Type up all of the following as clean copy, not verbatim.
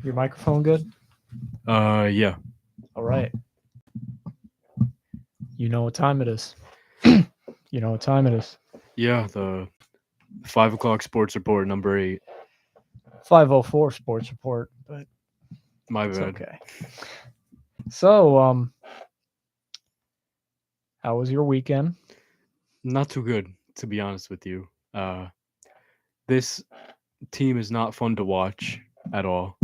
Your microphone good? Yeah. All right. You know what time it is. You know what time it is. Yeah, the 5 o'clock sports report number 8. 5:04 sports report, but My it's bad. okay. So, how was your weekend? Not too good, to be honest with you. This team is not fun to watch at all.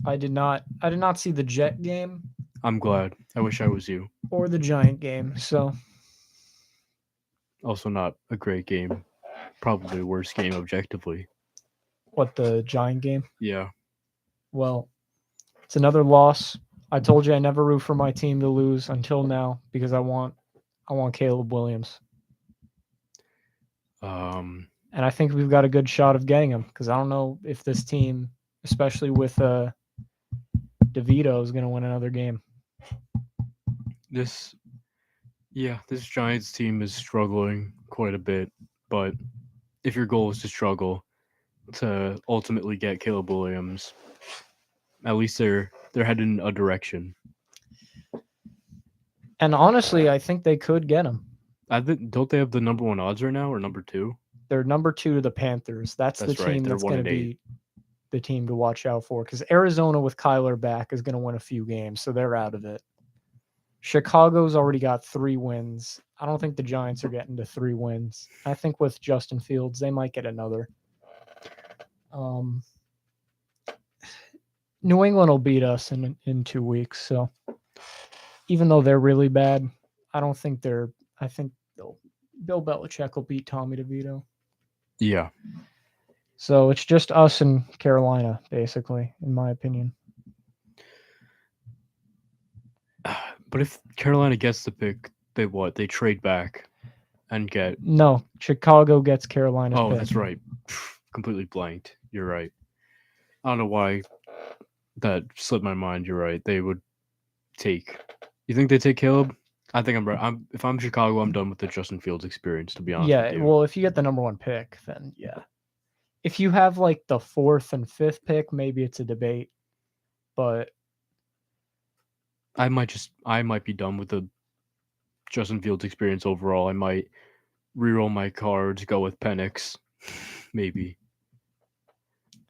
I did not see the Jet game I'm glad. I wish I was you. or the Giant game. So, Also not a great game. Probably the worst game objectively. what the Giant game? Yeah. Well, it's another loss. I told you I never root for my team to lose until now because I want Caleb Williams. Um And I think we've got a good shot of getting him because I don't know if this team, especially with DeVito, is going to win another game. this this Giants team is struggling quite a bit, but if your goal is to struggle to ultimately get Caleb Williams, at least they're headed in a direction. And honestly, I think they could get him. Don't they have the number 1 odds right now or number 2? They're number 2 to the Panthers. That's the That's right, team they're that's 1 going to and 8. be the team to watch out for because Arizona with Kyler back is going to win a few games, so they're out of it. Chicago's already got 3 wins. I don't think the Giants are getting to 3 wins. I think with Justin Fields, they might get another. New England will beat us in 2 weeks. So even though they're really bad, I don't think they're. I think Bill Belichick will beat Tommy DeVito. Yeah. So it's just us and Carolina, basically, in my opinion. But if Carolina gets the pick, they what? They trade back and get. No, Chicago gets Carolina's Oh, pick. that's right. Completely blanked. You're right. I don't know why that slipped my mind. You're right. They would take. You think they take Caleb? I think I'm right. If I'm Chicago, I'm done with the Justin Fields experience. To be honest with Yeah, you. well, if you get the number 1 pick, then yeah. If you have like the 4th and 5th pick, maybe it's a debate. But I might be done with the Justin Fields experience overall. I might reroll my cards, go with Penix, maybe.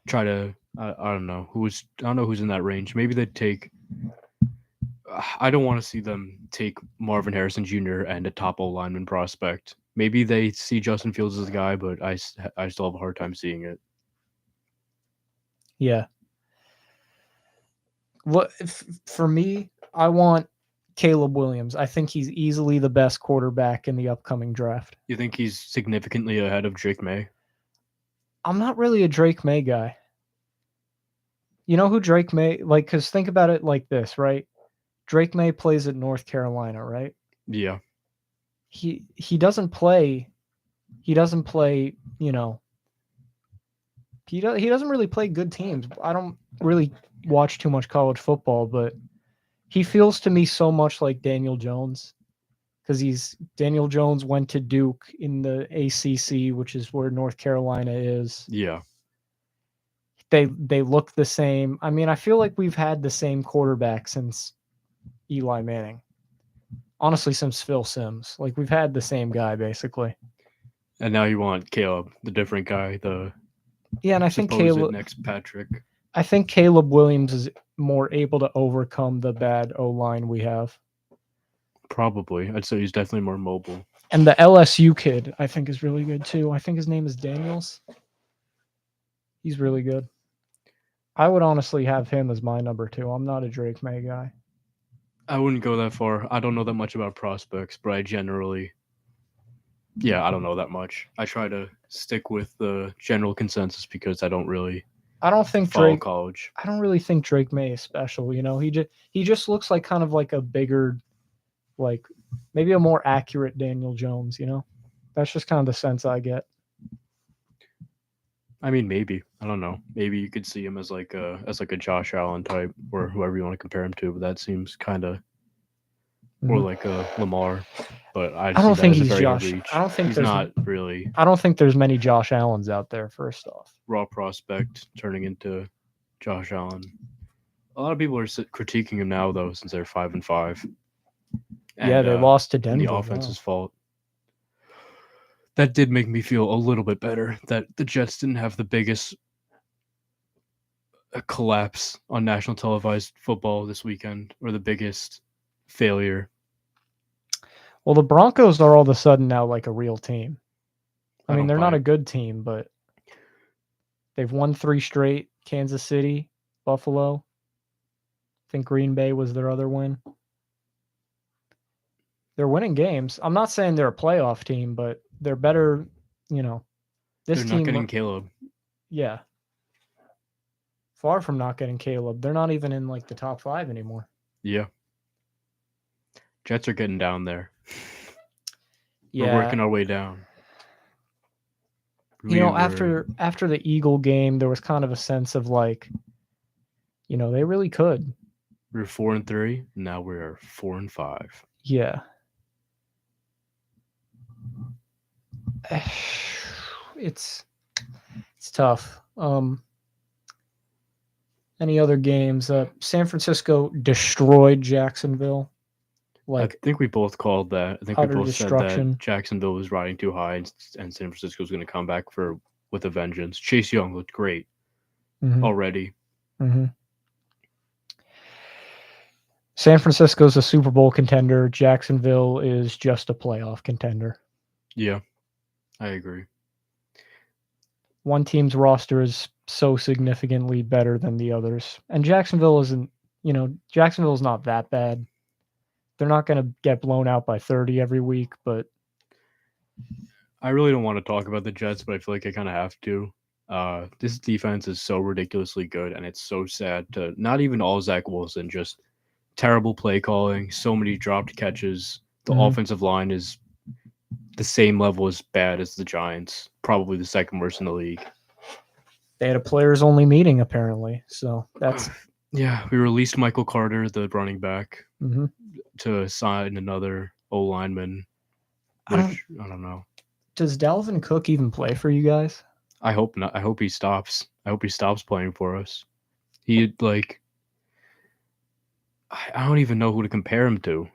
Try to I don't know who's in that range. Maybe they'd take. I don't want to see them take Marvin Harrison Jr. and a top O lineman prospect. Maybe they see Justin Fields as the guy, but I still have a hard time seeing it. yeah. What for me, I want Caleb Williams. I think he's easily the best quarterback in the upcoming draft. You think he's significantly ahead of Drake May? I'm not really a Drake May guy. You know who Drake May like? Because think about it like this, right? Drake May plays at North Carolina, right? Yeah. He doesn't play. He doesn't play. You know. He doesn't really play good teams. I don't really watch too much college football, but he feels to me so much like Daniel Jones because Daniel Jones went to Duke in the ACC, which is where North Carolina is. Yeah. They look the same. I mean, I feel like we've had the same quarterback since Eli Manning. Honestly, since Phil Simms. Like we've had the same guy basically. And now you want Caleb, the different guy, the Yeah, and I think supposed next Patrick. I think Caleb Williams is more able to overcome the bad O-line we have. Probably. I'd say he's definitely more mobile. And the LSU kid, I think, is really good too. I think his name is Daniels. He's really good. I would honestly have him as my number 2. I'm not a Drake May guy. I wouldn't go that far. I don't know that much about prospects, but I generally, I don't know that much. I try to stick with the general consensus because I don't really follow college. I don't really think Drake May is special. You know, he just looks like kind of like a bigger, like maybe a more accurate Daniel Jones. You know, that's just kind of the sense I get. I mean, maybe. I don't know. Maybe you could see him as like a Josh Allen type or whoever you want to compare him to, but that seems kind of or like a Lamar. But I don't think he's Josh. Reach. I don't think he's not really. I don't think there's many Josh Allens out there. First off, Raw prospect turning into Josh Allen. A lot of people are critiquing him now, though, since they're 5-5. Yeah, they lost to And Denver. the offense's fault. That did make me feel a little bit better that the Jets didn't have the biggest collapse on national televised football this weekend, or the biggest failure. Well, the Broncos are all of a sudden now like a real team. I mean, don't they're buy not a it. good team, but they've won 3 straight. Kansas City, Buffalo. I think Green Bay was their other win. They're winning games. I'm not saying they're a playoff team, but they're better, you know. This They're team, not getting Caleb. yeah. Far from not getting Caleb. They're not even in like the top 5 anymore. Yeah. Jets are getting down there. Yeah. We're working our way down. You know, after the Eagle game, there was kind of a sense of like, you know, they really could. We were 4-3. Now we are 4-5. Yeah. It's tough. Any other games? San Francisco destroyed Jacksonville. I think we both called that. I think we utter both said destruction. that Jacksonville was riding too high, and San Francisco was going to come back with a vengeance. Chase Young looked great already. San Francisco's a Super Bowl contender. Jacksonville is just a playoff contender. Yeah, I agree. One team's roster is so significantly better than the others. And Jacksonville isn't, you know, Jacksonville's not that bad. They're not going to get blown out by 30 every week, but I really don't want to talk about the Jets, but I feel like I kind of have to. This defense is so ridiculously good, and it's so sad to not even all Zach Wilson, just terrible play calling, so many dropped catches. The offensive line is the same level as bad as the Giants, probably the second worst in the league. They had a players-only meeting, apparently, so that's... Yeah, we released Michael Carter, the running back, to sign another O-lineman, which I don't know. Does Dalvin Cook even play for you guys? I hope not. I hope he stops. I hope he stops playing for us. He, like... I don't even know who to compare him to.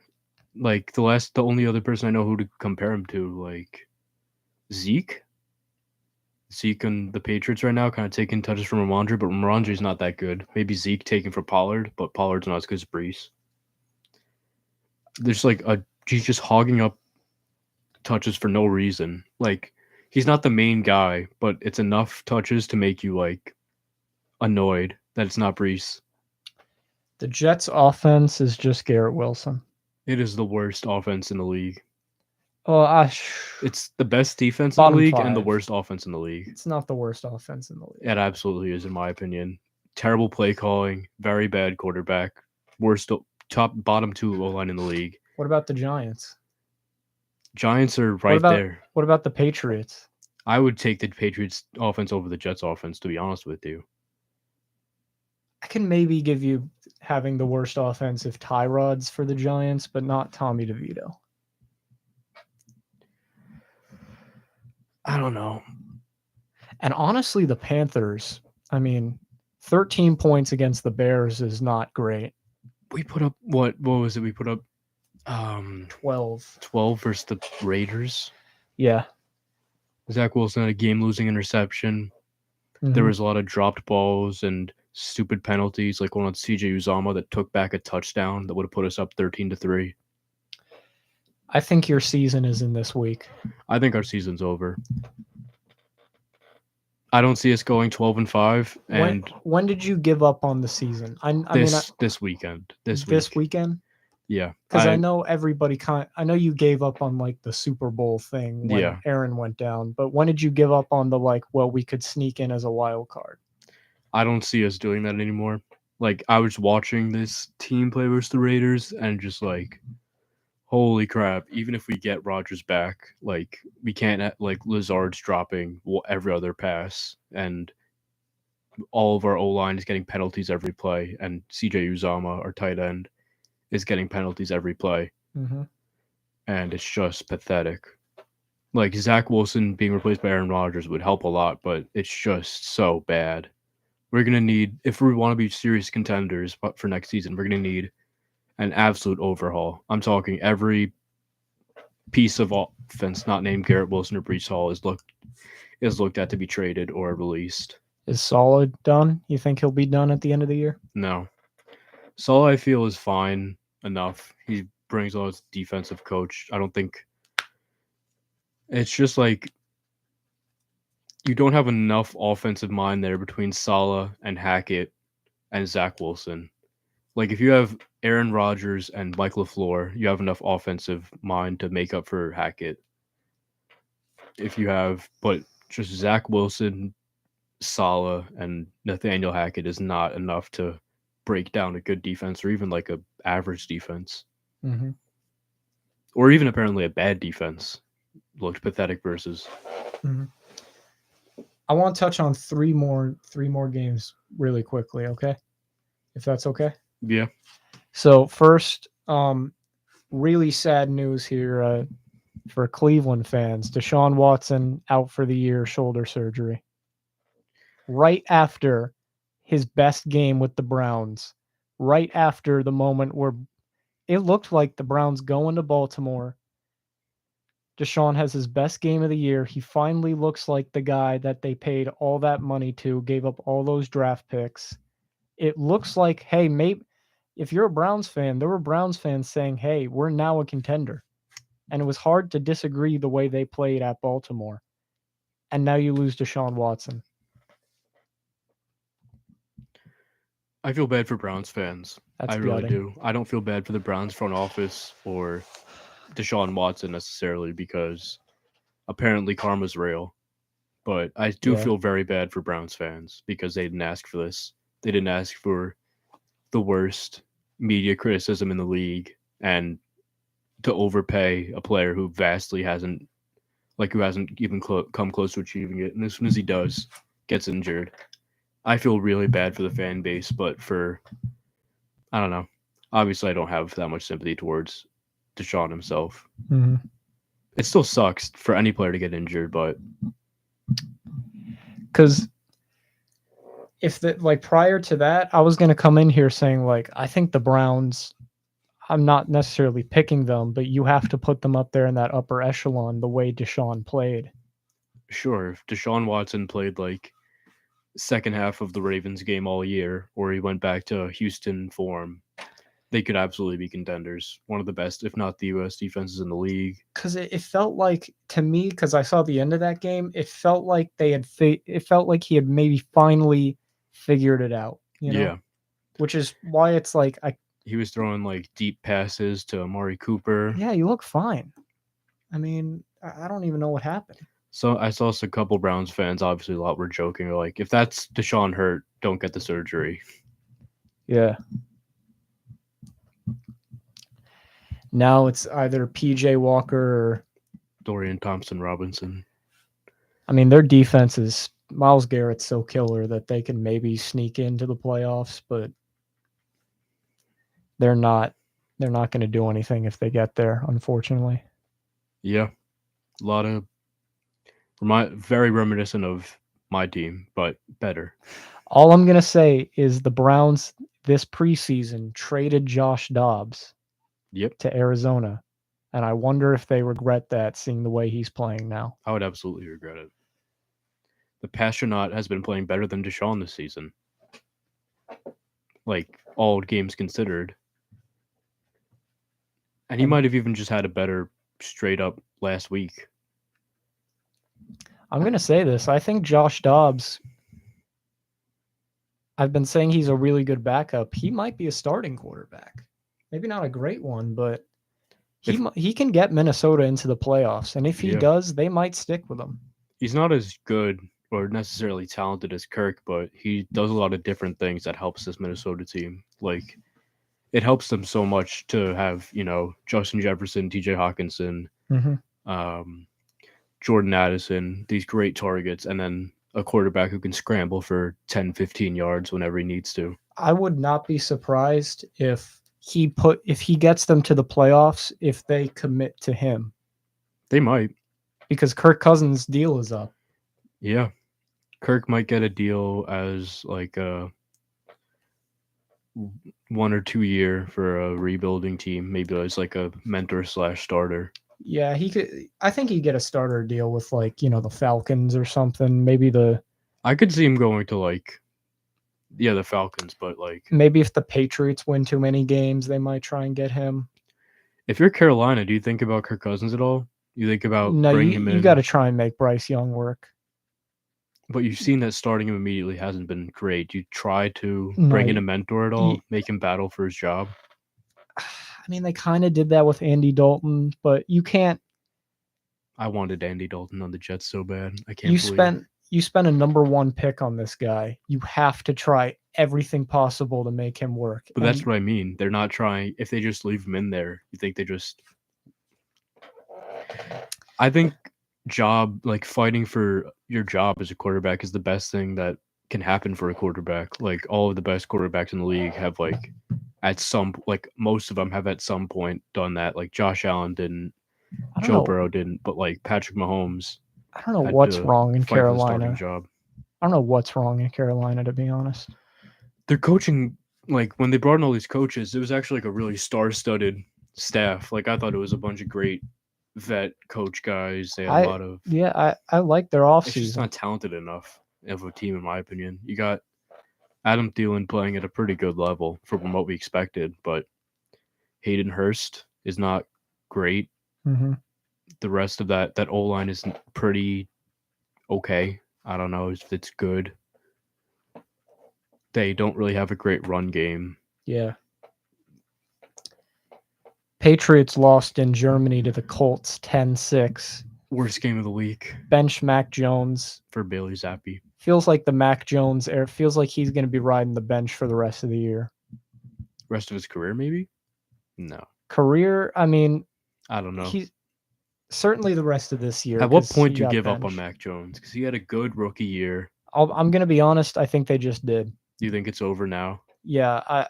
Like, the only other person I know who to compare him to, like, Zeke? Zeke and the Patriots right now kind of taking touches from Ramondre, but Ramondre's not that good. Maybe Zeke taking for Pollard, but Pollard's not as good as Brees. There's like he's just hogging up touches for no reason. Like, he's not the main guy, but it's enough touches to make you like annoyed that it's not Brees. The Jets' offense is just Garrett Wilson. It is the worst offense in the league. Oh, it's the best defense in the league and the worst offense in the league. It's not the worst offense in the league. It absolutely is, in my opinion. Terrible play calling, very bad quarterback, worst bottom 2 O-line in the league. What about the Giants? Giants are right there. What about the Patriots? I would take the Patriots offense over the Jets offense, to be honest with you. I can maybe give you having the worst offense if Tyrod's for the Giants, but not Tommy DeVito. I don't know. And honestly, the Panthers, I mean, 13 points against the Bears is not great. We put up, what was it? We put up 12 versus the Raiders. Yeah. Zach Wilson had a game-losing interception. There was a lot of dropped balls and stupid penalties, like one on CJ Uzomah that took back a touchdown that would have put us up 13-3. I think your season is in this week. I think our season's over. I don't see us going 12-5. And when did you give up on the season? This weekend. This weekend? Yeah. Because I know everybody I know you gave up on like the Super Bowl thing when Aaron went down, but when did you give up on the we could sneak in as a wild card? I don't see us doing that anymore. Like, I was watching this team play versus the Raiders and just like, holy crap, even if we get Rodgers back, like, we can't, like, Lazard's dropping every other pass, and all of our O-line is getting penalties every play, and CJ Uzomah, our tight end, is getting penalties every play. And it's just pathetic. Like, Zach Wilson being replaced by Aaron Rodgers would help a lot, but it's just so bad. we're gonna need, if we want to be serious contenders but for next season, we're gonna need an absolute overhaul. I'm talking every piece of offense not named Garrett Wilson or Brees Hall is looked at to be traded or released. Is Solid done? You think he'll be done at the end of the year? No. Saul, I feel, is fine enough. He brings all his defensive coach. I don't think it's just like you don't have enough offensive mind there between Saleh and Hackett and Zach Wilson. Like if you have Aaron Rodgers and Mike LaFleur, you have enough offensive mind to make up for Hackett. If you have, but just Zach Wilson, Saleh, and Nathaniel Hackett is not enough to break down a good defense or even like a average defense. Mm-hmm. Or even apparently a bad defense. Looked pathetic versus. Mm-hmm. I want to touch on three more games really quickly, okay? If that's okay. Yeah. So first, really sad news here for Cleveland fans. Deshaun Watson out for the year, shoulder surgery. Right after his best game with the Browns, right after the moment where it looked like the Browns go into Baltimore. Deshaun has his best game of the year. He finally looks like the guy that they paid all that money to, gave up all those draft picks. It looks like, hey, maybe if you're a Browns fan, there were Browns fans saying, hey, we're now a contender. And it was hard to disagree the way they played at Baltimore. And now you lose Deshaun Watson. I feel bad for Browns fans. That's I really gutting. do. I don't feel bad for the Browns front office or Deshaun Watson necessarily because apparently karma's real. But I do feel very bad for Browns fans because they didn't ask for this. They didn't ask for the worst media criticism in the league and to overpay a player who vastly hasn't even come close to achieving it. And as soon as he does, gets injured. I feel really bad for the fan base, but I don't know. Obviously, I don't have that much sympathy towards Deshaun himself. Mm-hmm. It still sucks for any player to get injured, but because if prior to that, I was going to come in here saying I think the Browns, I'm not necessarily picking them, but you have to put them up there in that upper echelon the way Deshaun played. Sure, if Deshaun Watson played second half of the Ravens game all year, or he went back to Houston form, they could absolutely be contenders. One of the best, if not the U.S. defenses in the league. Because it felt like, to me, because I saw the end of that game, it felt like it felt like he had maybe finally figured it out. Yeah. Which is why it's he was throwing deep passes to Amari Cooper. Yeah, you look fine. I mean, I don't even know what happened. So I saw a couple Browns fans, obviously a lot were joking, if that's Deshaun hurt, don't get the surgery. Yeah. Now it's either PJ Walker or Dorian Thompson-Robinson. I mean, their defense is Myles Garrett's so killer that they can maybe sneak into the playoffs, but they're not going to do anything if they get there, unfortunately. Yeah. A lot of very reminiscent of my team, but better. All I'm going to say is the Browns this preseason traded Josh Dobbs to Arizona, and I wonder if they regret that, seeing the way he's playing now. I would absolutely regret it. The Pastronaut has been playing better than Deshaun this season. All games considered. And he might have even just had a better straight up last week. I'm going to say this. I think Josh Dobbs, I've been saying he's a really good backup. He might be a starting quarterback. Maybe not a great one, but he can get Minnesota into the playoffs. And if he does, they might stick with him. He's not as good or necessarily talented as Kirk, but he does a lot of different things that helps this Minnesota team. It helps them so much to have, Justin Jefferson, TJ Hawkinson, Jordan Addison, these great targets, and then a quarterback who can scramble for 10, 15 yards whenever he needs to. I would not be surprised if he gets them to the playoffs if they commit to him. They might. Because Kirk Cousins' deal is up. Yeah. Kirk might get a deal as like a 1 or 2 year for a rebuilding team, maybe as like a mentor / starter. Yeah, he could. I think he'd get a starter deal with like the Falcons or something. I could see him going to like, yeah, the Falcons, but like Maybe if the Patriots win too many games, they might try and get him. if you're Carolina, do you think about Kirk Cousins at all? You think about No, bringing him you in, got to try and make Bryce Young work. but you've seen that starting him immediately hasn't been great. You try to No, bring in a mentor at all, y- make him battle for his job. I mean, they kind of did that with Andy Dalton, but you can't. I wanted Andy Dalton on the Jets so bad. I can't You believe. spent a number one pick on this guy. You have to try everything possible to make him work. But that's what I mean. They're not trying. If they just leave him in there, you think they just. I think like fighting for your job as a quarterback is the best thing that can happen for a quarterback. Like all of the best quarterbacks in the league have most of them have at some point done that. Like Josh Allen didn't, I don't Joe know. Burrow didn't, but like Patrick Mahomes I don't know had what's to wrong in fight for the starting Carolina. job. I don't know what's wrong in Carolina, to be honest. Their coaching, like when they brought in all these coaches, it was actually like a really star-studded staff. Like I thought it was a bunch of great vet coach guys. They had a lot of. I like their It's just offseason. not talented enough of a team, in my opinion. You got Adam Thielen playing at a pretty good level from what we expected, but Hayden Hurst is not great. Mm-hmm. The rest of that O line is pretty okay. I don't know if it's good. They don't really have a great run game. Yeah. Patriots lost in Germany to the Colts 10-6. Worst game of the week Bench Mac Jones. for Bailey Zappi. Feels like the Mac Jones era. Feels like he's going to be riding the bench for the rest of the year. Rest of his career, maybe? No. Career, I mean, I don't know. he's certainly the rest of this year. At what 'cause point he do you got give up on benched. Mac Jones? Because he had a good rookie year. I'm going to be honest. I think they just did. Do you think it's over now? Yeah.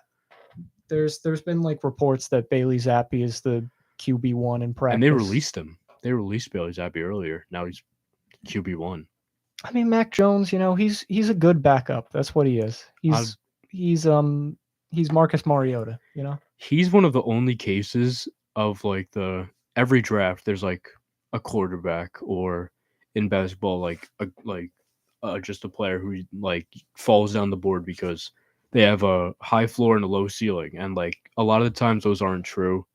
There's been like reports that Bailey Zappi is the QB1 in practice. And they released him. They released Bailey Zappi earlier. Now he's QB1. I mean, Mac Jones, he's a good backup. That's what he is. He's Marcus Mariota, He's one of the only cases of like every draft there's like a quarterback or in basketball just a player who like falls down the board because they have a high floor and a low ceiling, and like a lot of the times those aren't true.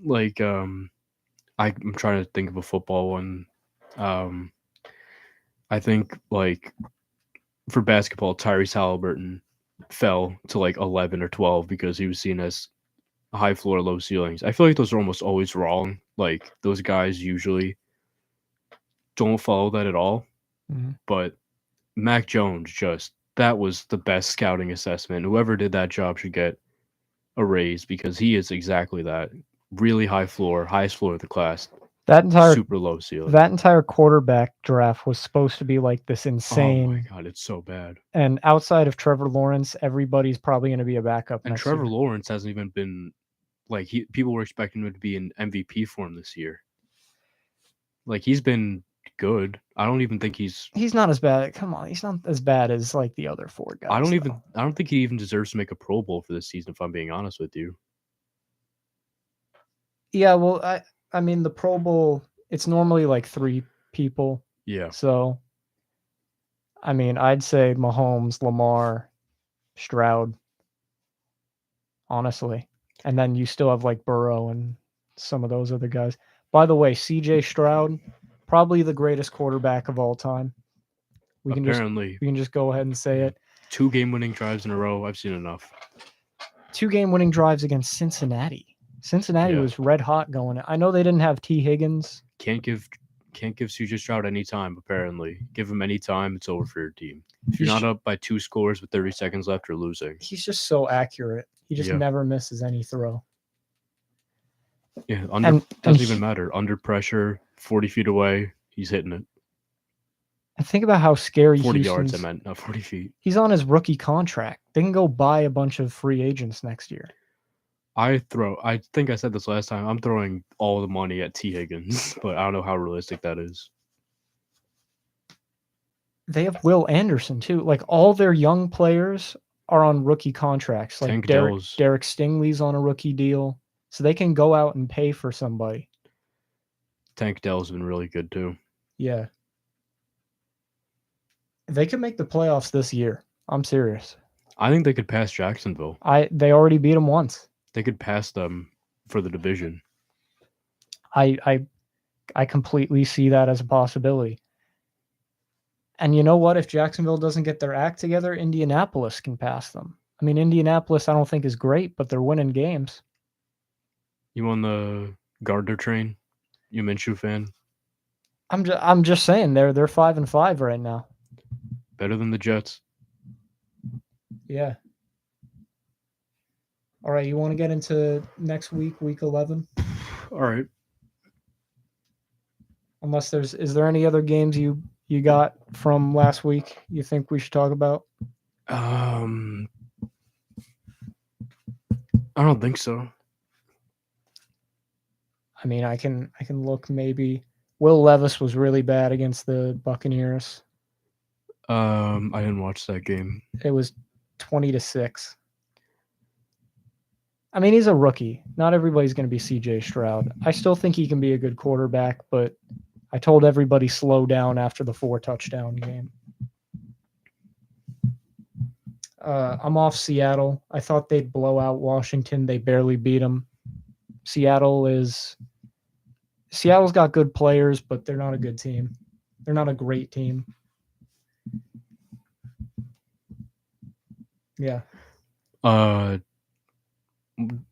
Like I'm trying to think of a football one. I think like for basketball, Tyrese Halliburton fell to like 11 or 12 because he was seen as high floor, low ceilings. I feel like those are almost always wrong. Like those guys usually don't follow that at all. Mm-hmm. But Mac Jones that was the best scouting assessment. Whoever did that job should get a raise because he is exactly that. Really high floor, highest floor of the class. Super low ceiling. That entire quarterback draft was supposed to be like this insane. Oh my god, it's so bad. And outside of Trevor Lawrence, everybody's probably going to be a backup. And Trevor Lawrence hasn't even been like people were expecting him to be in MVP form this year. Like he's been good. I don't even think he's not as bad. Come on, he's not as bad as like the other four guys. I don't think he even deserves to make a Pro Bowl for this season, if I'm being honest with you. Yeah, well, I mean the Pro Bowl, it's normally like 3 people. Yeah. So I mean, I'd say Mahomes, Lamar, Stroud. Honestly. And then you still have like Burrow and some of those other guys. By the way, CJ Stroud, probably the greatest quarterback of all time. We can just go ahead and say it. 2 game-winning drives in a row. I've seen enough. 2 game-winning drives against Cincinnati. Cincinnati was red hot going. I know they didn't have T. Higgins. Can't give CJ Stroud any time, apparently. Give him any time, it's over for your team. If you're not up by 2 scores with 30 seconds left, you're losing. He's just so accurate. He just never misses any throw. Yeah, doesn't even matter. Under pressure, 40 feet away, he's hitting it. And think about how scary 40 yards, I meant, not 40 feet. He's on his rookie contract. They can go buy a bunch of free agents next year. I think I said this last time, I'm throwing all the money at T. Higgins, but I don't know how realistic that is. They have Will Anderson too. Like all their young players are on rookie contracts. Like Tank Derek Dell's Stingley's on a rookie deal, so they can go out and pay for somebody. Tank Dell's been really good too. Yeah, they could make the playoffs this year. I'm serious. I think they could pass Jacksonville. They already beat them once. They could pass them for the division. I completely see that as a possibility. And you know what? If Jacksonville doesn't get their act together, Indianapolis can pass them. I mean, Indianapolis I don't think is great, but they're winning games. You on the Gardner train? You Minshew fan? I'm just saying they're 5-5 right now. Better than the Jets. Yeah. All right, you want to get into next week, week 11? All right. Unless is there any other games you got from last week you think we should talk about? I don't think so. I mean, I can look maybe. Will Levis was really bad against the Buccaneers. I didn't watch that game. It was 20-6. I mean, he's a rookie. Not everybody's going to be CJ Stroud. I still think he can be a good quarterback, but I told everybody slow down after the 4-touchdown game. I'm off Seattle. I thought they'd blow out Washington. They barely beat them. Seattle's got good players, but they're not a good team. They're not a great team. Yeah.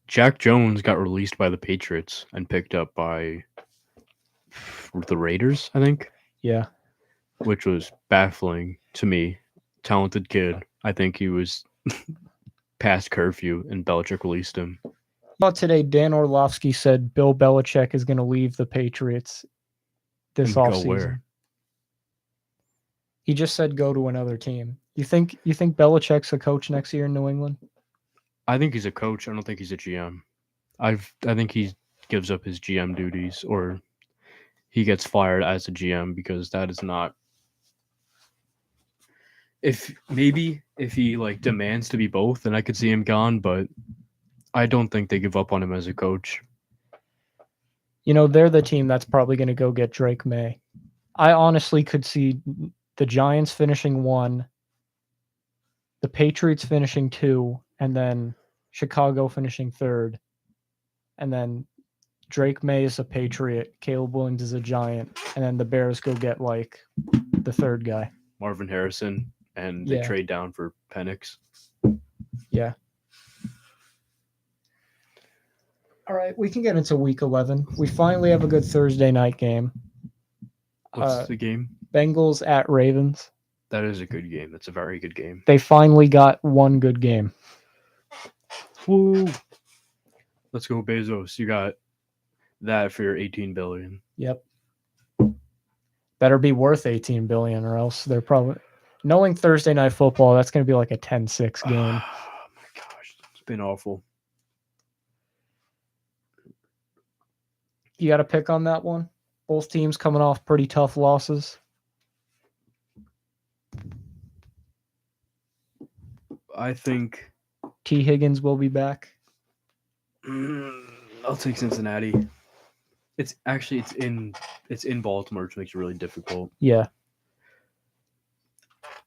Jack Jones got released by the Patriots and picked up by the Raiders, I think. Yeah. Which was baffling to me. Talented kid. I think he was past curfew and Belichick released him. Today, Dan Orlovsky said Bill Belichick is going to leave the Patriots this offseason. Where? He just said go to another team. You think Belichick's a coach next year in New England? I think he's a coach. I don't think he's a GM. I think he gives up his GM duties or he gets fired as a GM because that is not. If he like demands to be both, then I could see him gone, but I don't think they give up on him as a coach. You know, they're the team that's probably going to go get Drake May. I honestly could see the Giants finishing 1, the Patriots finishing 2, and then Chicago finishing 3rd. And then Drake May is a Patriot, Caleb Williams is a Giant, and then the Bears go get like the 3rd guy. Marvin Harrison, and they trade down for Penix. Yeah. All right, we can get into week 11. We finally have a good Thursday night game. What's the game? Bengals at Ravens. That is a good game. That's a very good game. They finally got one good game. Woo! Let's go, Bezos. You got that for your $18 billion. Yep. Better be worth $18 billion, or else they're probably. Knowing Thursday Night Football, that's going to be like a 10-6 game. Oh my gosh, it's been awful. You got a pick on that one? Both teams coming off pretty tough losses. I think T. Higgins will be back. I'll take Cincinnati. It's in Baltimore, which makes it really difficult. Yeah.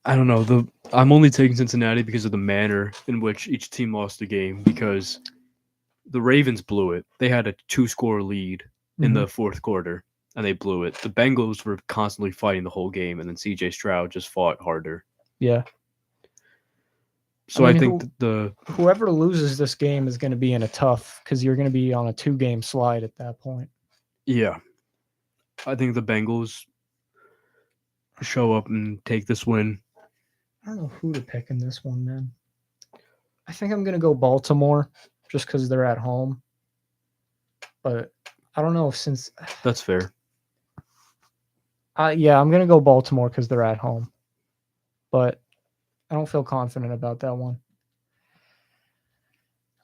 I don't know. I'm only taking Cincinnati because of the manner in which each team lost the game, because the Ravens blew it. They had a 2-score lead in the fourth quarter, and they blew it. The Bengals were constantly fighting the whole game, and then CJ Stroud just fought harder. Yeah. So I think whoever loses this game is going to be in a tough, because you're going to be on a 2-game slide at that point. Yeah. I think the Bengals show up and take this win. I don't know who to pick in this one, man. I think I'm going to go Baltimore just because they're at home. But I don't know since... That's fair. Yeah, I'm going to go Baltimore because they're at home. But I don't feel confident about that one.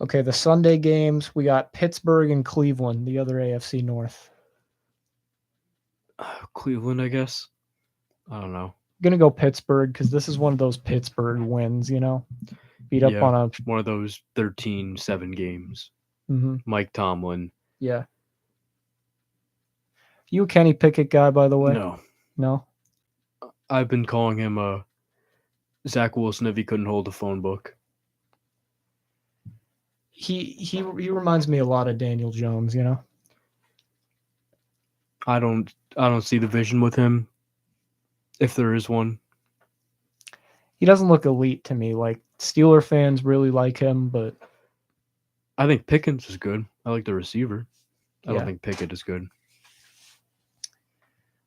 Okay, the Sunday games, we got Pittsburgh and Cleveland, the other AFC North. Cleveland, I guess. I don't know. gonna go Pittsburgh because this is one of those Pittsburgh wins. Beat up Yeah. on a. One of those 13-7 games. Mhm, Mike Tomlin. yeah. You a Kenny Pickett guy, by the way? No. No. I've been calling him Zach Wilson if he couldn't hold a phone book. He reminds me a lot of Daniel Jones. I don't see the vision with him, if there is one. He doesn't look elite to me. Like Steeler fans really like him, but I think Pickens is good. I like the receiver. I Yeah. don't think Pickett is good.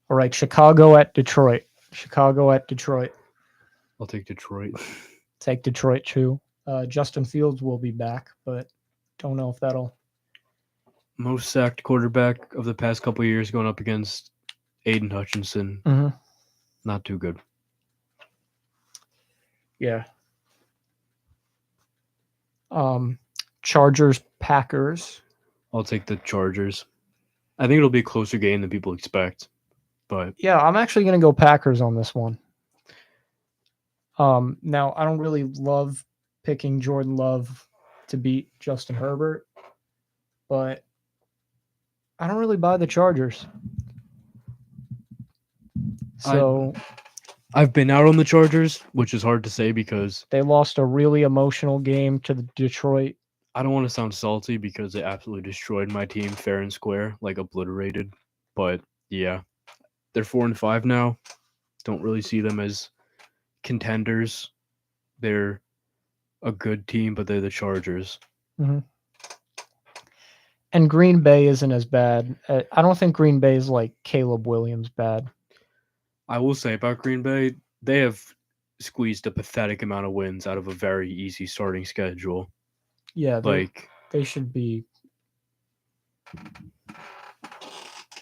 all right. Chicago at Detroit. Chicago at Detroit. I'll take Detroit. Take Detroit too. Justin Fields will be back, but don't know if that'll. Most sacked quarterback of the past couple of years going up against Aiden Hutchinson. Mhm. Not too good. Yeah. Chargers, Packers. I'll take the Chargers. I think it'll be a closer game than people expect, but Yeah, I'm actually going to go Packers on this one. Now, I don't really love picking Jordan Love to beat Justin Herbert, but I don't really buy the Chargers. So I've been out on the Chargers, which is hard to say because they lost a really emotional game to the Detroit. I don't want to sound salty because they absolutely destroyed my team fair and square, like obliterated. But yeah, they're 4-5 now. Don't really see them as contenders. They're a good team, but they're the Chargers. And Green Bay isn't as bad. I don't think Green Bay is like Caleb Williams bad. I will say about Green Bay, they have squeezed a pathetic amount of wins out of a very easy starting schedule. Yeah, they should be.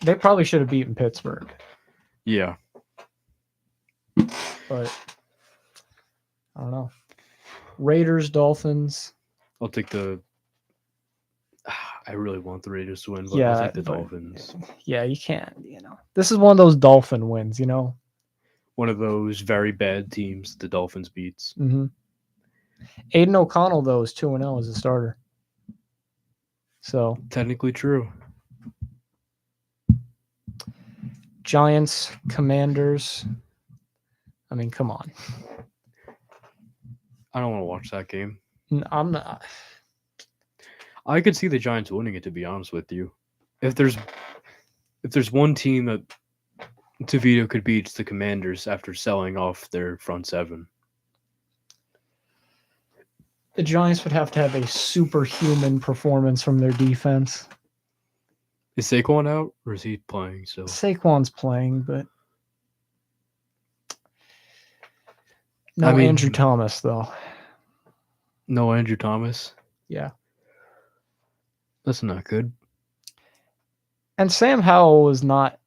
They probably should have beaten Pittsburgh. Yeah. But I don't know. Raiders, Dolphins. I'll take the. I really want the Raiders to win, but Yeah, I'll take the but- Dolphins. Yeah, you can't. This is one of those Dolphin wins. One of those very bad teams the Dolphins beats. Mm-hmm. Aiden O'Connell though is 2-0 as a starter. So Technically true. Giants, Commanders. I mean, come on. I don't want to watch that game. I'm not. I could see the Giants winning it, to be honest with you. If there's one team that DeVito could beat, it's the Commanders after selling off their front seven. The Giants would have to have a superhuman performance from their defense. Is Saquon out or is he playing still? Saquon's playing, but no I mean- Andrew Thomas though. No Andrew Thomas. Yeah. That's not good. And Sam Howell was not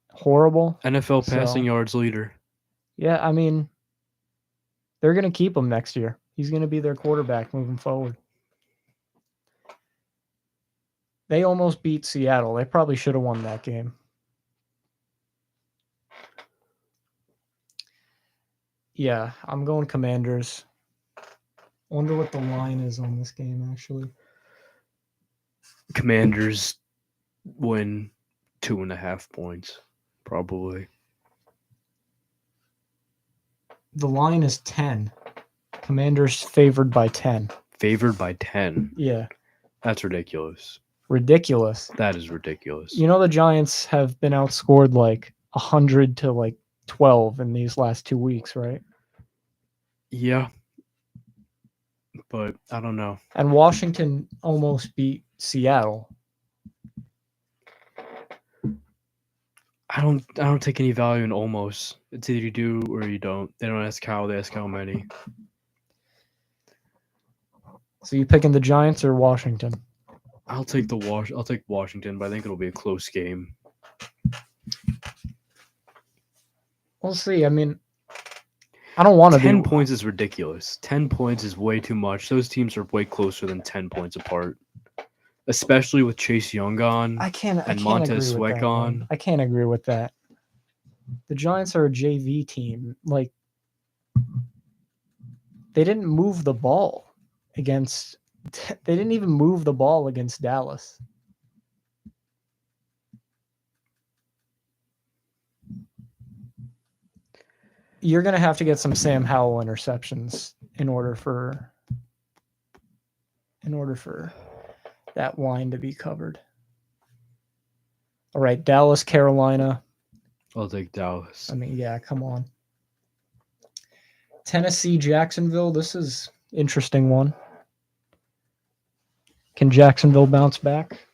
horrible. NFL passing So- yards leader. Yeah, I mean, they're going to keep him next year. He's going to be their quarterback moving forward. They almost beat Seattle. They probably should have won that game. Yeah, I'm going Commanders. Wonder what the line is on this game, actually. Commanders win 2.5 points, probably. The line is 10. Commanders favored by 10. Favored by 10. Yeah, That's ridiculous. ridiculous. That is ridiculous. The Giants have been outscored like 100 to like 12 in these last 2 weeks, right? Yeah. But I don't know. And Washington almost beat Seattle. I don't take any value in almost. It's either you do or you don't. They don't ask how, they ask how many. So you picking the Giants or Washington? I'll take Washington, but I think it'll be a close game. We'll see. I mean, I don't want to 10 be. points is ridiculous. 10 points is way too much. Those teams are way closer than 10 points apart. Especially with Chase Young on. I can't and agree Montez with Sweat that, gone. man. I can't agree with that. The Giants are a JV team. Like, they didn't move the ball against. They didn't even move the ball against Dallas. You're gonna have to get some Sam Howell interceptions in order for that line to be covered. All right, Dallas, Carolina. I'll take Dallas. I mean, yeah, come on. Tennessee, Jacksonville. This is interesting one. Can Jacksonville bounce back?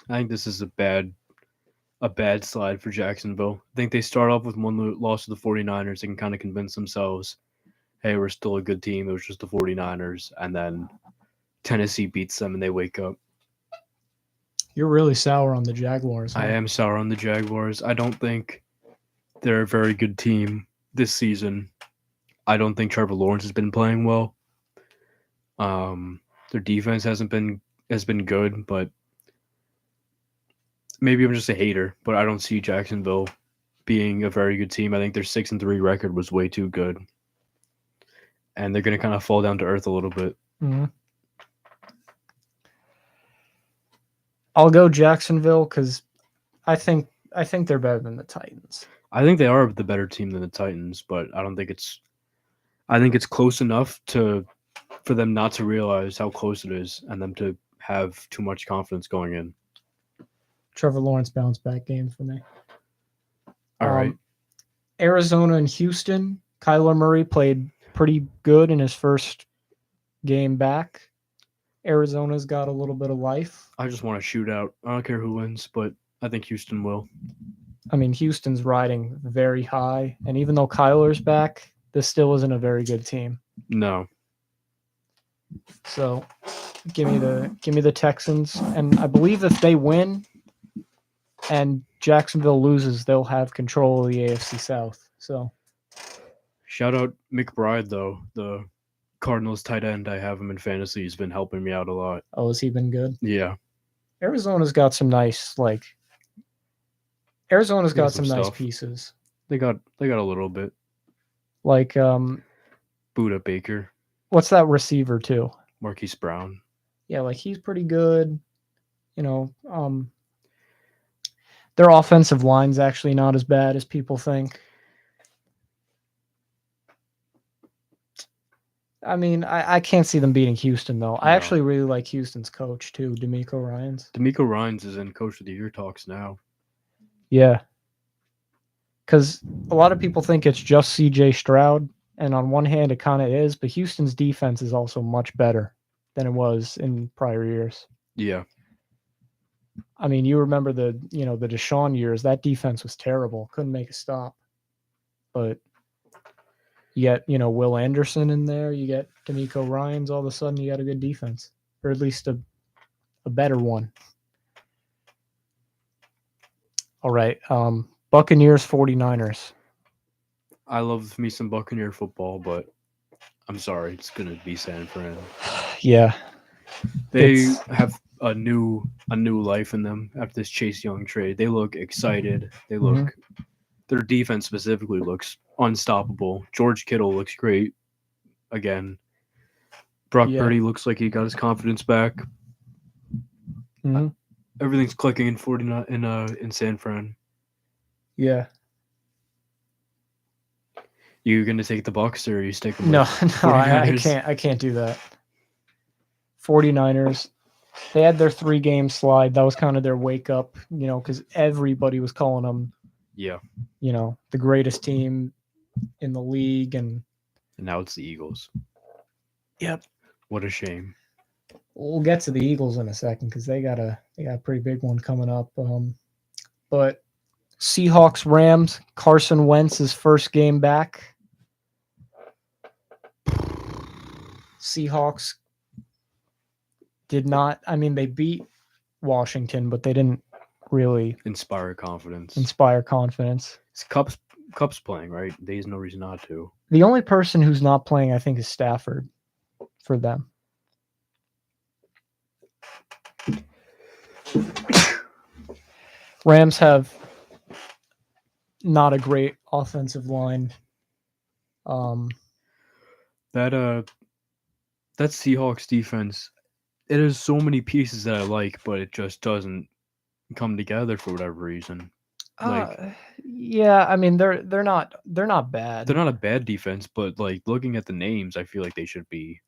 I think this is a bad slide for Jacksonville. I think they start off with one loss to the 49ers and can kind of convince themselves, hey, we're still a good team. It was just the 49ers. And then Tennessee beats them and they wake up. You're really sour on the Jaguars. Huh? I am sour on the Jaguars. I don't think they're a very good team this season. I don't think Trevor Lawrence has been playing well. Their defense has been good, but maybe I'm just a hater. But I don't see Jacksonville being a very good team. I think their 6-3 record was way too good, and they're going to kind of fall down to earth a little bit. Mm-hmm. I'll go Jacksonville because I think they're better than the Titans. I think they are the better team than the Titans, but I don't think it's. I think it's close enough for them not to realize how close it is, and them to have too much confidence going in. Trevor Lawrence bounce back game for me. All right. Arizona and Houston. Kyler Murray played pretty good in his first game back. Arizona's got a little bit of life. I just want a shootout. I don't care who wins, but I think Houston will. I mean, Houston's riding very high, and even though Kyler's back, this still isn't a very good team. No. So, give me the Texans, and I believe if they win and Jacksonville loses, they'll have control of the AFC South. So, shout out McBride though, the Cardinals tight end. I have him in fantasy. He's been helping me out a lot. Oh, has he been good? Yeah. Arizona's got some nice Arizona's got some nice stuff. pieces. They got a little bit. Like Buda Baker. What's that receiver too? Marquise Brown. Yeah, like he's pretty good. You know, their offensive line's actually not as bad as people think. I mean, I can't see them beating Houston, though. I actually really like Houston's coach, too, D'Amico Ryans. D'Amico Ryans is in Coach of the Year talks now. Yeah. Because a lot of people think it's just C.J. Stroud, and on one hand, it kind of is, but Houston's defense is also much better than it was in prior years. Yeah. I mean, you remember the Deshaun years. That defense was terrible. Couldn't make a stop. But you get, Will Anderson in there. You get D'Amico Ryans. All of a sudden, you got a good defense. Or at least a better one. All right. Buccaneers, 49ers. I love me some Buccaneer football, but I'm sorry. It's going to be San Fran. Yeah. They have a new life in them after this Chase Young trade. They look excited. They look their defense specifically looks unstoppable. George Kittle looks great again. Brock Purdy looks like he got his confidence back. Mm-hmm. Everything's clicking in 49 in San Fran. Yeah. You gonna take the Bucs or are you sticking with No, I can't do that. 49ers. They had their 3-game slide. That was kind of their wake up, because everybody was calling them, the greatest team in the league, and now it's the Eagles. Yep. What a shame. We'll get to the Eagles in a second because they got a pretty big one coming up. But Seahawks, Rams, Carson Wentz's first game back. Seahawks did not. I mean, they beat Washington, but they didn't really inspire confidence. It's Cup's playing, right? There's no reason not to. The only person who's not playing, I think, is Stafford for them. Rams have not a great offensive line. Um, That that Seahawks defense, it has so many pieces that I like, but it just doesn't come together for whatever reason. Like yeah, I mean they're not bad. they're not a bad defense, but like looking at the names, I feel like they should be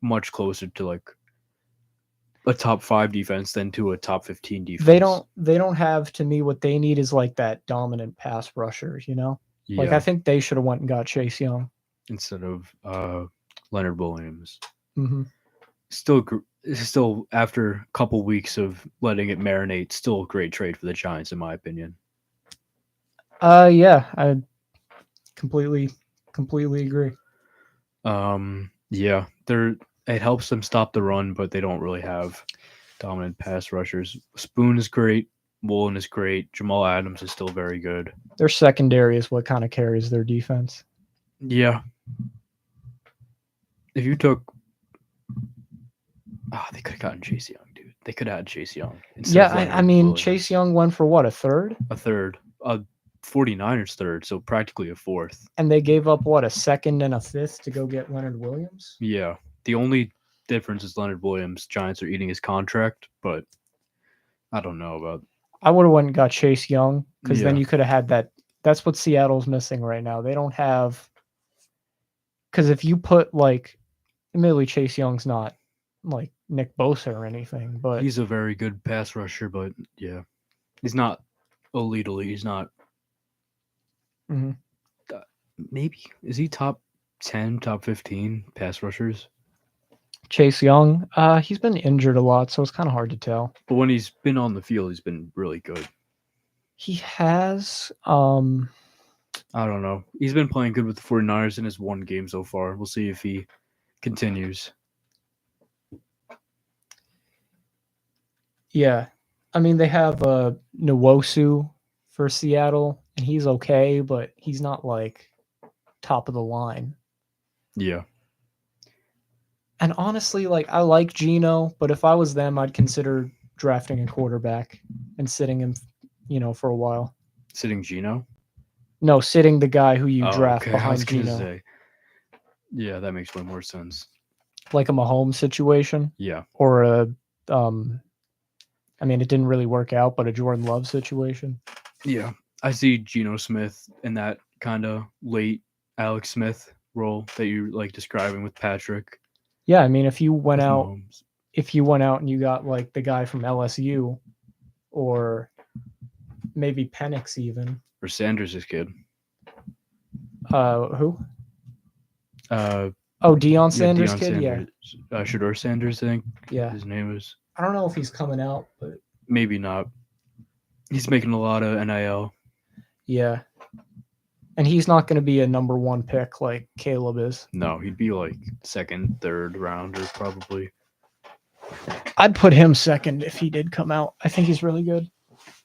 much closer to like a top 5 defense than to a top 15 defense. They don't have, to me, what they need is like that dominant pass rusher, you know? Like Yeah, I think they should have went and got Chase Young. instead of Leonard Williams. Hmm. Still after a couple weeks of letting it marinate, still a great trade for the Giants in my opinion. Yeah, I completely agree. Yeah, it helps them stop the run, but they don't really have dominant pass rushers. Spoon is great, Woolen is great, Jamal Adams is still very good. Their secondary is what kind of carries their defense. Yeah. If you took they could have gotten Chase Young, dude. They could have had Chase Young. Yeah, I mean Chase Young went for what, a third? A third. 49ers third, so practically a fourth. And they gave up what, a second and a fifth to go get Leonard Williams? Yeah. The only difference is Leonard Williams. Giants are eating his contract, but I don't know about. I would have went and got Chase Young, because then Yeah. you could have had that. That's what Seattle's missing right now. They don't have, because if you put like, admittedly Chase Young's not like Nick Bosa or anything, but He's a very good pass rusher, but yeah, he's not elite. He's not. Mhm. Maybe is he top 10, top 15 pass rushers? Chase Young, he's been injured a lot, so it's kind of hard to tell. But when he's been on the field, he's been really good. He has, I don't know. He's been playing good with the 49ers in his one game so far. We'll see if he continues. yeah, I mean they have Nwosu for Seattle, and he's okay, but he's not like top of the line. Yeah. And honestly, like I like Geno, but if I was them, I'd consider drafting a quarterback and sitting him, for a while. Sitting Geno? No, sitting the guy who you draft okay. I was behind gonna Geno, say. Yeah, that makes way more sense. like a Mahomes situation, Yeah. or a, I mean, it didn't really work out, but a Jordan Love situation. Yeah. I see Geno Smith in that kind of late Alex Smith role that you're like describing with Patrick. Yeah, I mean, if you went with out, Mahomes. and you got like the guy from LSU, or maybe Penix even. Or Sanders' kid. Who? Uh, Oh, Deion Sanders' Deion kid. Sanders. Shador Sanders, I think Yeah. his name is. I don't know if he's coming out, but Maybe not. He's making a lot of NIL. yeah. And he's not going to be a number 1 pick like Caleb is. No, he'd be like second, third rounder probably. I'd put him second if he did come out. I think he's really good.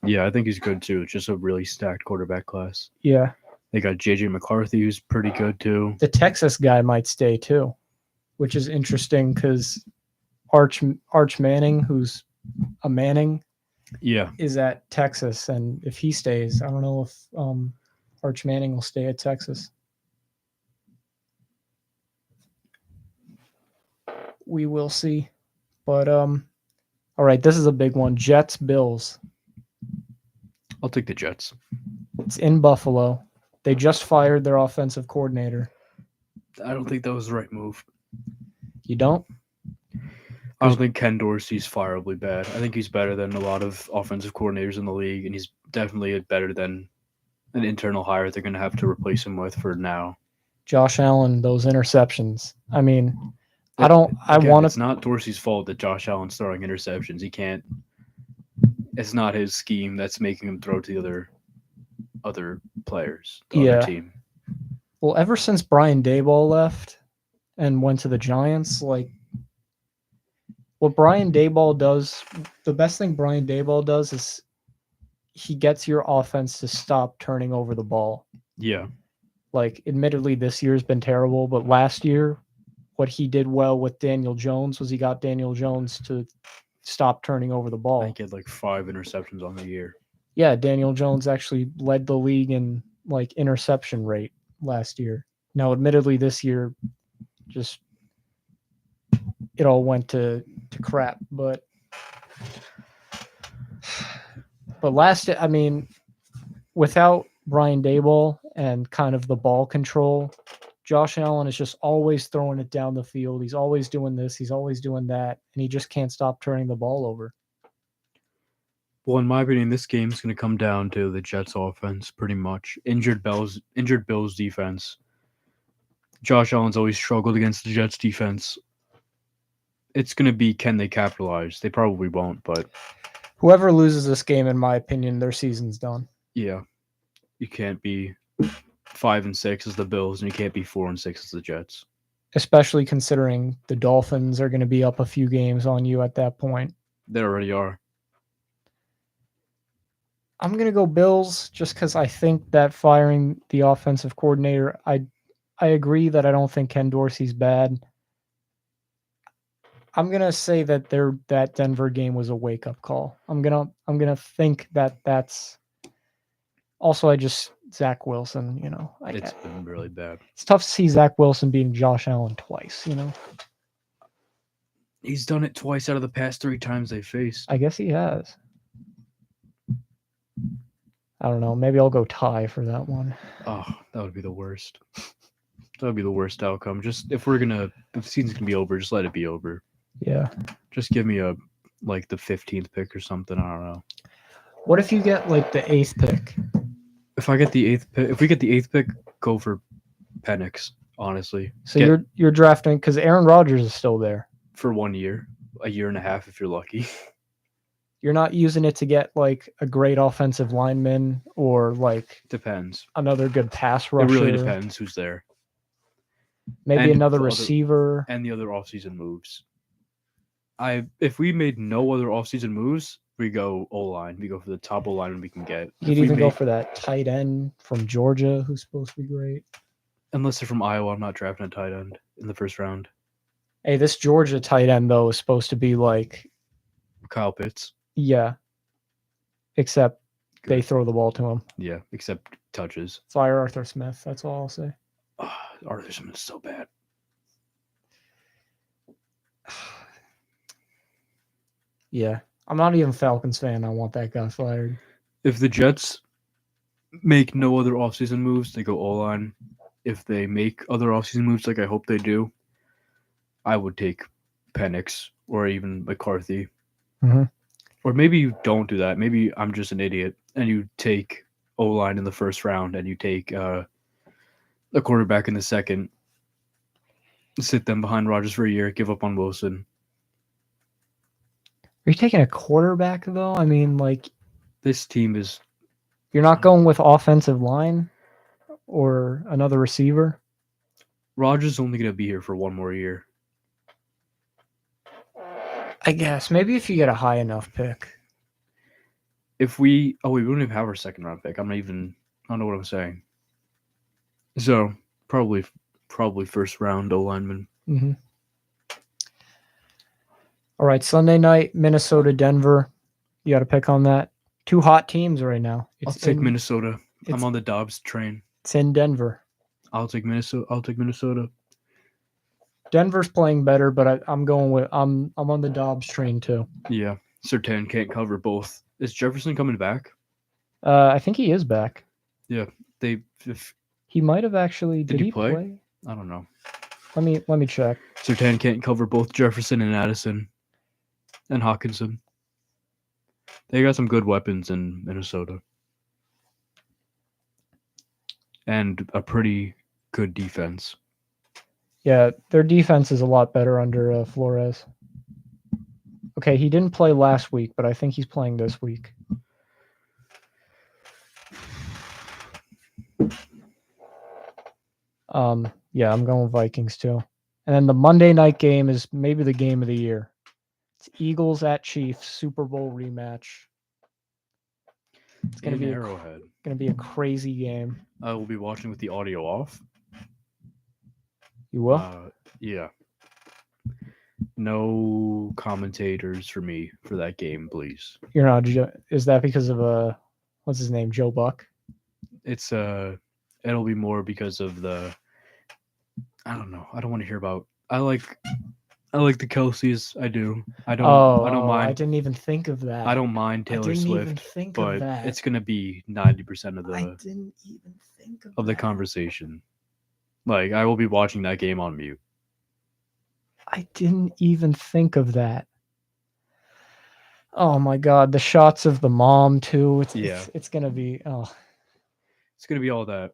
Yeah, I think he's good too. It's just a really stacked quarterback class. Yeah. They got JJ McCarthy, who's pretty good too. The Texas guy might stay too, which is interesting because Arch Manning, who's a Manning, Yeah, is at Texas, and if he stays, I don't know if Arch Manning will stay at Texas. We will see. But all right, this is a big one. Jets, Bills. I'll take the Jets. It's in Buffalo. They just fired their offensive coordinator. I don't think that was the right move. You don't? I don't think Ken Dorsey's fireably bad. I think he's better than a lot of offensive coordinators in the league, and he's definitely better than an internal hire they're going to have to replace him with for now. Josh Allen, those interceptions. I mean, It's not Dorsey's fault that Josh Allen's throwing interceptions. He can't. It's not his scheme that's making him throw to the other players, other team. Well, ever since Brian Daboll left and went to the Giants, like what Brian Daboll does, the best thing Brian Daboll does is he gets your offense to stop turning over the ball. Yeah. Like, admittedly, this year's been terrible, but last year, what he did well with Daniel Jones was he got Daniel Jones to stop turning over the ball. I think he had like 5 interceptions on the year. Yeah, Daniel Jones actually led the league in like interception rate last year. Now, admittedly, this year just it all went to crap, but I mean, without Brian Daboll and kind of the ball control, Josh Allen is just always throwing it down the field. He's always doing this, he's always doing that, and he just can't stop turning the ball over. Well, in my opinion, this game's going to come down to the Jets offense, pretty much. Injured Bills defense. Josh Allen's always struggled against the Jets defense. It's going to be, can they capitalize? They probably won't, but whoever loses this game, in my opinion, their season's done. Yeah, you can't be 5-6 as the Bills, and you can't be 4-6 as the Jets. Especially considering the Dolphins are going to be up a few games on you at that point. They already are. I'm going to go Bills just because I think that firing the offensive coordinator, I agree that I don't think Ken Dorsey's bad. I'm going to say that that Denver game was a wake-up call. I'm going to think that that's also Zach Wilson, It's been really bad. It's tough to see Zach Wilson beating Josh Allen twice, He's done it twice out of the past 3 times they faced. I guess he has. I don't know. Maybe I'll go tie for that one. Oh, that would be the worst. That would be the worst outcome. Just if the season's gonna be over, just let it be over. Yeah. Just give me the 15th pick or something. I don't know. What if you get the 8th pick? If we get the 8th pick, go for Penix. Honestly. So you're drafting because Aaron Rodgers is still there for 1 year, a year and a half if you're lucky. You're not using it to get a great offensive lineman or depends another good pass rusher. It really depends who's there. Maybe another receiver and the other offseason moves. If we made no other offseason moves, we go O-line. We go for the top O-line we can get. You'd even go for that tight end from Georgia who's supposed to be great. Unless they're from Iowa, I'm not drafting a tight end in the first round. Hey, this Georgia tight end, though, is supposed to be Kyle Pitts. Yeah. Except they throw the ball to him. Yeah, except touches. Fire Arthur Smith. That's all I'll say. Arthur Smith is so bad. Yeah. I'm not even a Falcons fan. I want that guy fired. If the Jets make no other offseason moves, they go O-line. If they make other offseason moves like I hope they do, I would take Penix or even McCarthy. Mm-hmm. Or maybe you don't do that. Maybe I'm just an idiot and you take O-line in the first round and you take a quarterback in the second, sit them behind Rodgers for a year, give up on Wilson. Are you taking a quarterback, though? I mean, this team is... You're not going with offensive line or another receiver? Rodgers is only going to be here for 1 more year. I guess. Maybe if you get a high enough pick. We don't even have our second round pick. I don't know what I'm saying. So, probably first round O-lineman. Mm-hmm. All right, Sunday night, Minnesota, Denver. You got a pick on that? 2 hot teams right now. I'll take Minnesota. I'm on the Dobbs train. It's in Denver. I'll take Minnesota. Denver's playing better, but I'm on the Dobbs train too. Yeah, Surtain can't cover both. Is Jefferson coming back? I think he is back. Yeah, he might have actually. Did he play? I don't know. Let me check. Surtain can't cover both Jefferson and Addison, and Hawkinson. They got some good weapons in Minnesota, and a pretty good defense. Yeah, their defense is a lot better under Flores. Okay, he didn't play last week, but I think he's playing this week. Yeah, I'm going Vikings too. And then the Monday night game is maybe the game of the year. It's Eagles at Chiefs, Super Bowl rematch. It's going to be Arrowhead. Going to be a crazy game. I will be watching with the audio off. You will? Yeah. No commentators for me for that game, please. You're not. Is that because of what's his name, Joe Buck? it's it'll be more because of the I don't know. I don't want to hear about. I like the Kelseys. I do. I don't I mind. didn't even think of that. I don't mind I Taylor didn't even Swift, think of but that. it's gonna be 90% of I the didn't even think of the that. conversation. Like I will be watching that game on mute. I didn't even think of that. Oh my god, the shots of the mom too. It's gonna be It's gonna be all that.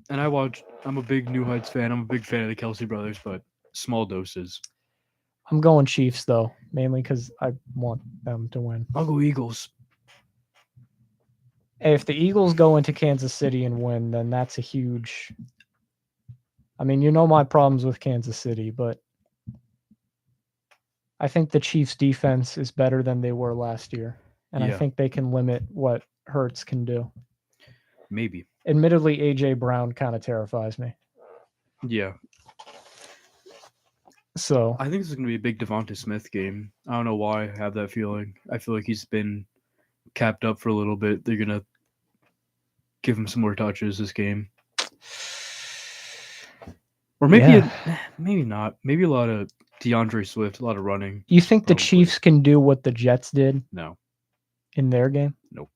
And I'm a big New Heights fan. I'm a big fan of the Kelsey brothers, but small doses. I'm going Chiefs though, mainly because I want them to win. I'll go Eagles. Hey, if the Eagles go into Kansas City and win, then that's a huge. I mean, you know my problems with Kansas City, but I think the Chiefs' defense is better than they were last year, and I Yeah. think they can limit what Hurts can do. Maybe. Admittedly, AJ Brown kind of terrifies me. Yeah. So I think this is gonna be a big Devonta Smith game. I don't know why I have that feeling. I feel like he's been capped up for a little bit. They're gonna give him some more touches this game. Or maybe maybe not. Maybe a lot of DeAndre Swift, a lot of running. You think the probably. Chiefs can do what the Jets did No. in their game? Nope.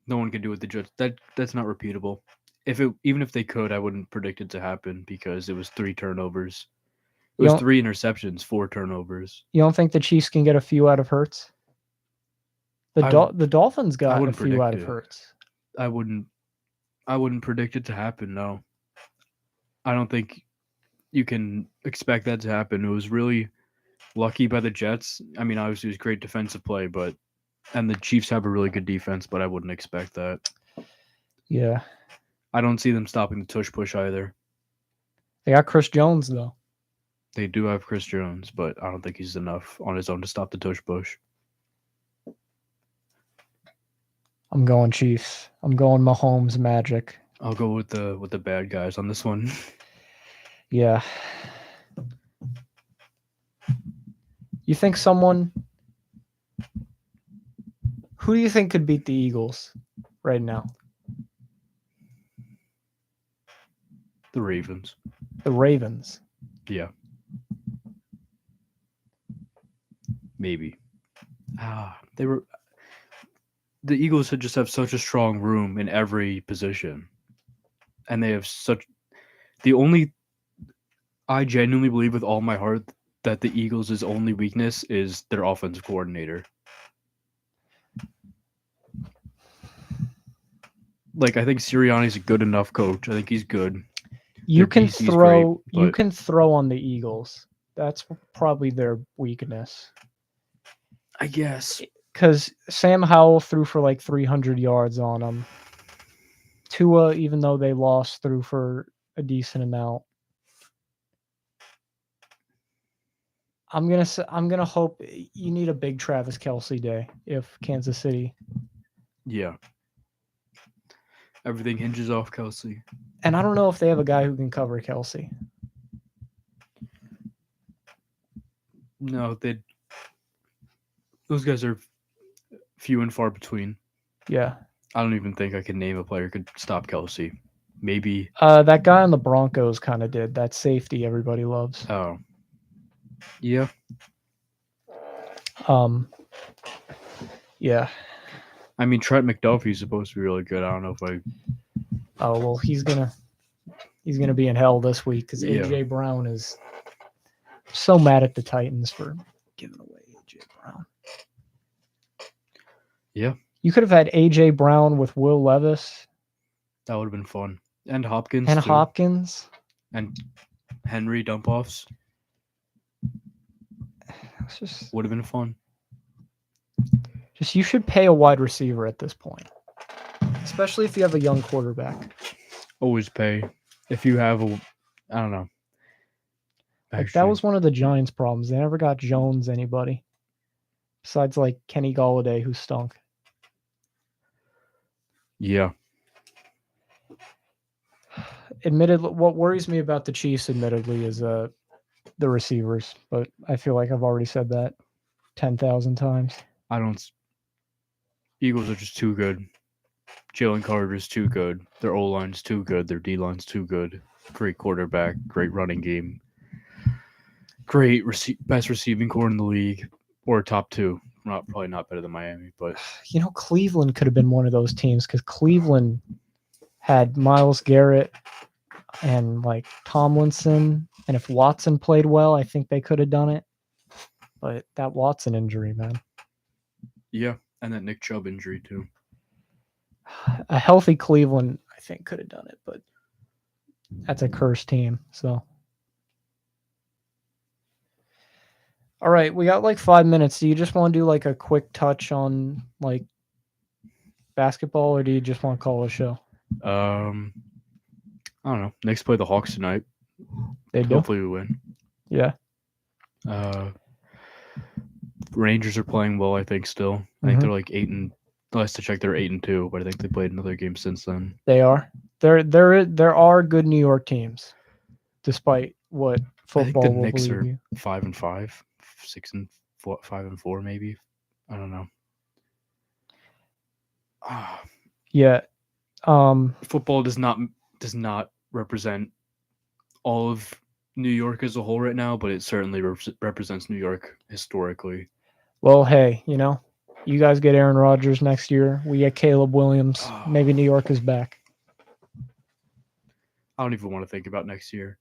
No one can do it the Jets. That's not repeatable. Even if they could, I wouldn't predict it to happen because it was 3 turnovers. It was 3 interceptions, 4 turnovers. You don't think the Chiefs can get a few out of Hurts? The Dolphins got a few out of Hurts. I wouldn't predict it to happen, no. I don't think you can expect that to happen. It was really lucky by the Jets. I mean, obviously it was great defensive play, and the Chiefs have a really good defense, but I wouldn't expect that. Yeah. I don't see them stopping the tush push either. They got Chris Jones though. They do have Chris Jones, but I don't think he's enough on his own to stop the tush push. I'm going Chiefs. I'm going Mahomes magic. I'll go with the bad guys on this one. Yeah. You think someone who do you think could beat the Eagles right now? The Ravens. The Ravens. Yeah. Maybe. The Eagles just have such a strong room in every position. And they have I genuinely believe with all my heart that the Eagles' only weakness is their offensive coordinator. Like, I think Sirianni's a good enough coach. I think he's good. You can throw on the Eagles. That's probably their weakness. I guess. Because Sam Howell threw for like 300 yards on them. Tua, even though they lost, threw for a decent amount. I'm gonna hope you need a big Travis Kelce day if Kansas City. Yeah. Everything hinges off Kelce. And I don't know if they have a guy who can cover Kelce. No, those guys are few and far between. Yeah. I don't even think I can name a player who could stop Kelce. Maybe. That guy on the Broncos kind of did. That safety everybody loves. Oh. Yeah. Yeah. I mean, Trent McDuffie's supposed to be really good. I don't know if I. Oh well, he's gonna be in hell this week because AJ Brown is so mad at the Titans for giving away AJ Brown. Yeah. You could have had AJ Brown with Will Levis. That would have been fun. And Hopkins. And too. Hopkins. And Henry dump-offs. Would have been fun. Just you should pay a wide receiver at this point. Especially if you have a young quarterback. Always pay. If you have I don't know. Like that was one of the Giants' problems. They never got Jones anybody. Besides like Kenny Golladay, who stunk. Yeah. Admittedly, what worries me about the Chiefs, admittedly, is the receivers. But I feel like I've already said that 10,000 times. Eagles are just too good. Jalen Carter's too good. Their O line's too good. Their D line's too good. Great quarterback. Great running game. Great best receiving core in the league, or top two. Probably not better than Miami, but Cleveland could have been one of those teams because Cleveland had Myles Garrett and like Tomlinson, and if Watson played well, I think they could have done it. But that Watson injury, man. yeah, and that Nick Chubb injury too. A healthy Cleveland, I think, could have done it, but that's a cursed team. So, all right, we got like 5 minutes. Do you just want to do like a quick touch on like basketball, or do you just want to call it a show? I don't know. Knicks play the Hawks tonight. They do. Hopefully we win. Yeah. Rangers are playing well, I think. Still, I think they're like 8 last to check, they're 8-2, but I think they played another game since then. They are. There are good New York teams, despite what football. I think the Knicks are 5-5, 6-4, 5-4, maybe. I don't know. Yeah. Football does not represent all of New York as a whole right now, but it certainly represents New York historically. Well, hey, you guys get Aaron Rodgers next year. We get Caleb Williams. Maybe New York is back. I don't even want to think about next year.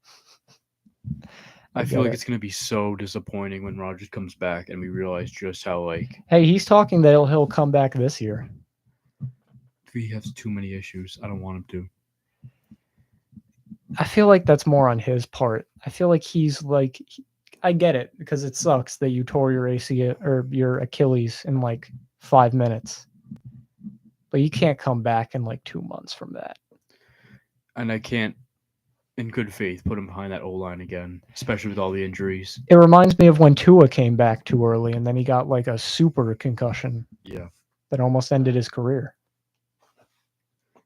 I feel like it's going to be so disappointing when Rodgers comes back and we realize just how Hey, he's talking that he'll come back this year. He has too many issues. I don't want him to. I feel like that's more on his part. I feel like he's like, I get it because it sucks that you tore your ACL or your Achilles in like 5 minutes, but you can't come back in like 2 months from that. And I can't, in good faith, put him behind that O-line again, especially with all the injuries. It reminds me of when Tua came back too early and then he got like a super concussion. Yeah. That almost ended his career.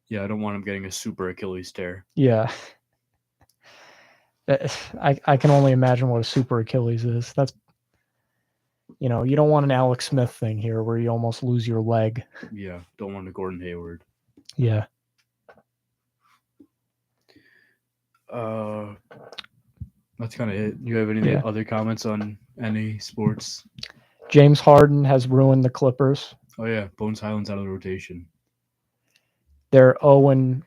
Yeah, I don't want him getting a super Achilles tear. Yeah. I can only imagine what a super Achilles is. That's, you don't want an Alex Smith thing here where you almost lose your leg. Yeah, don't want a Gordon Hayward. Yeah. That's kind of it. You have any other comments on any sports? James Harden has ruined the Clippers. Oh yeah, Bones Highland's out of the rotation. They're 0-6.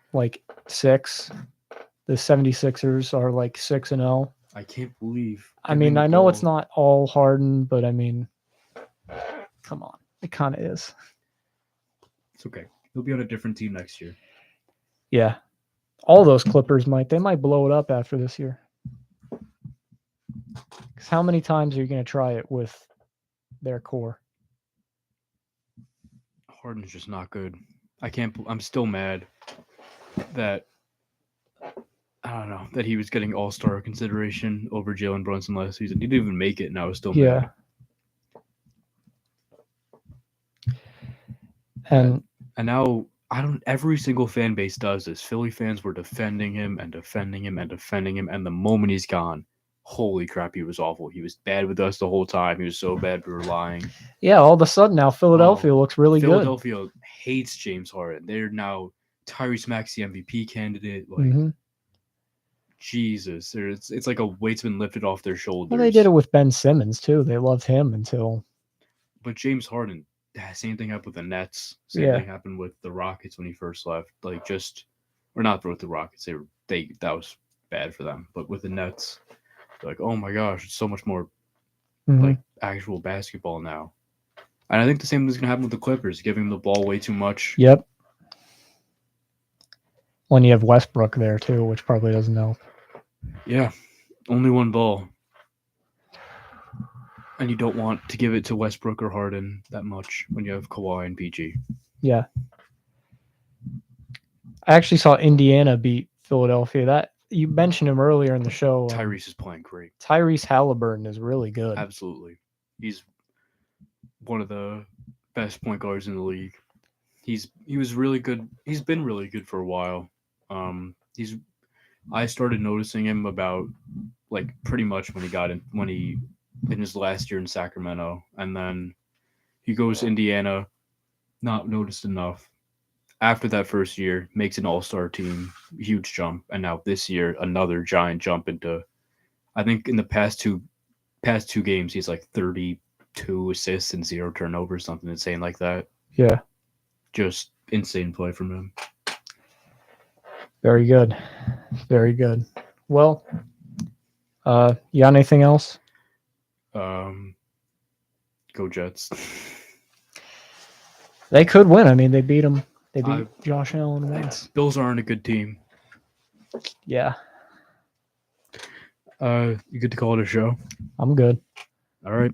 The 76ers are like 6-0. I can't believe. I mean, I know it's not all Harden, but I mean, come on. It kind of is. It's okay. He'll be on a different team next year. Yeah. All those Clippers might blow it up after this year. Because how many times are you going to try it with their core? Harden's just not good. I'm still mad that, I don't know, that he was getting all-star consideration over Jalen Brunson last season. He didn't even make it, and I was still mad. And now, every single fan base does this. Philly fans were defending him, and the moment he's gone, holy crap, he was awful. He was bad with us the whole time. He was so bad we were lying. Yeah, all of a sudden now Philadelphia looks really good. Philadelphia hates James Harden. They're now Tyrese Maxey MVP candidate. Jesus, it's like a weight's been lifted off their shoulders. Well, they did it with Ben Simmons too. They loved him until. But James Harden, same thing happened with the Nets. Same thing happened with the Rockets when he first left. Or not with the Rockets. That was bad for them. But with the Nets, like, oh my gosh, it's so much more like actual basketball now. And I think the same thing's gonna happen with the Clippers, giving them the ball way too much. Yep. When you have Westbrook there too, which probably doesn't help. Yeah, only one ball. And you don't want to give it to Westbrook or Harden that much when you have Kawhi and PG. Yeah. I actually saw Indiana beat Philadelphia. That you mentioned him earlier in the show. Tyrese is playing great. Tyrese Halliburton is really good. Absolutely. He's one of the best point guards in the league. He was really good. He's been really good for a while. I started noticing him about pretty much when he in his last year in Sacramento, and then he goes to Indiana, not noticed enough, after that first year, makes an all-star team, huge jump, and now this year another giant jump into. I think in the past two games he's like 32 assists and 0 turnovers, something insane like that. Yeah, Just insane play from him. very good. Very good. Well, you got anything else? Go Jets. They could win. I mean, they beat him. They beat I- Josh Allen once. Bills aren't a good team. Yeah, You good to call it a show? I'm good. All right.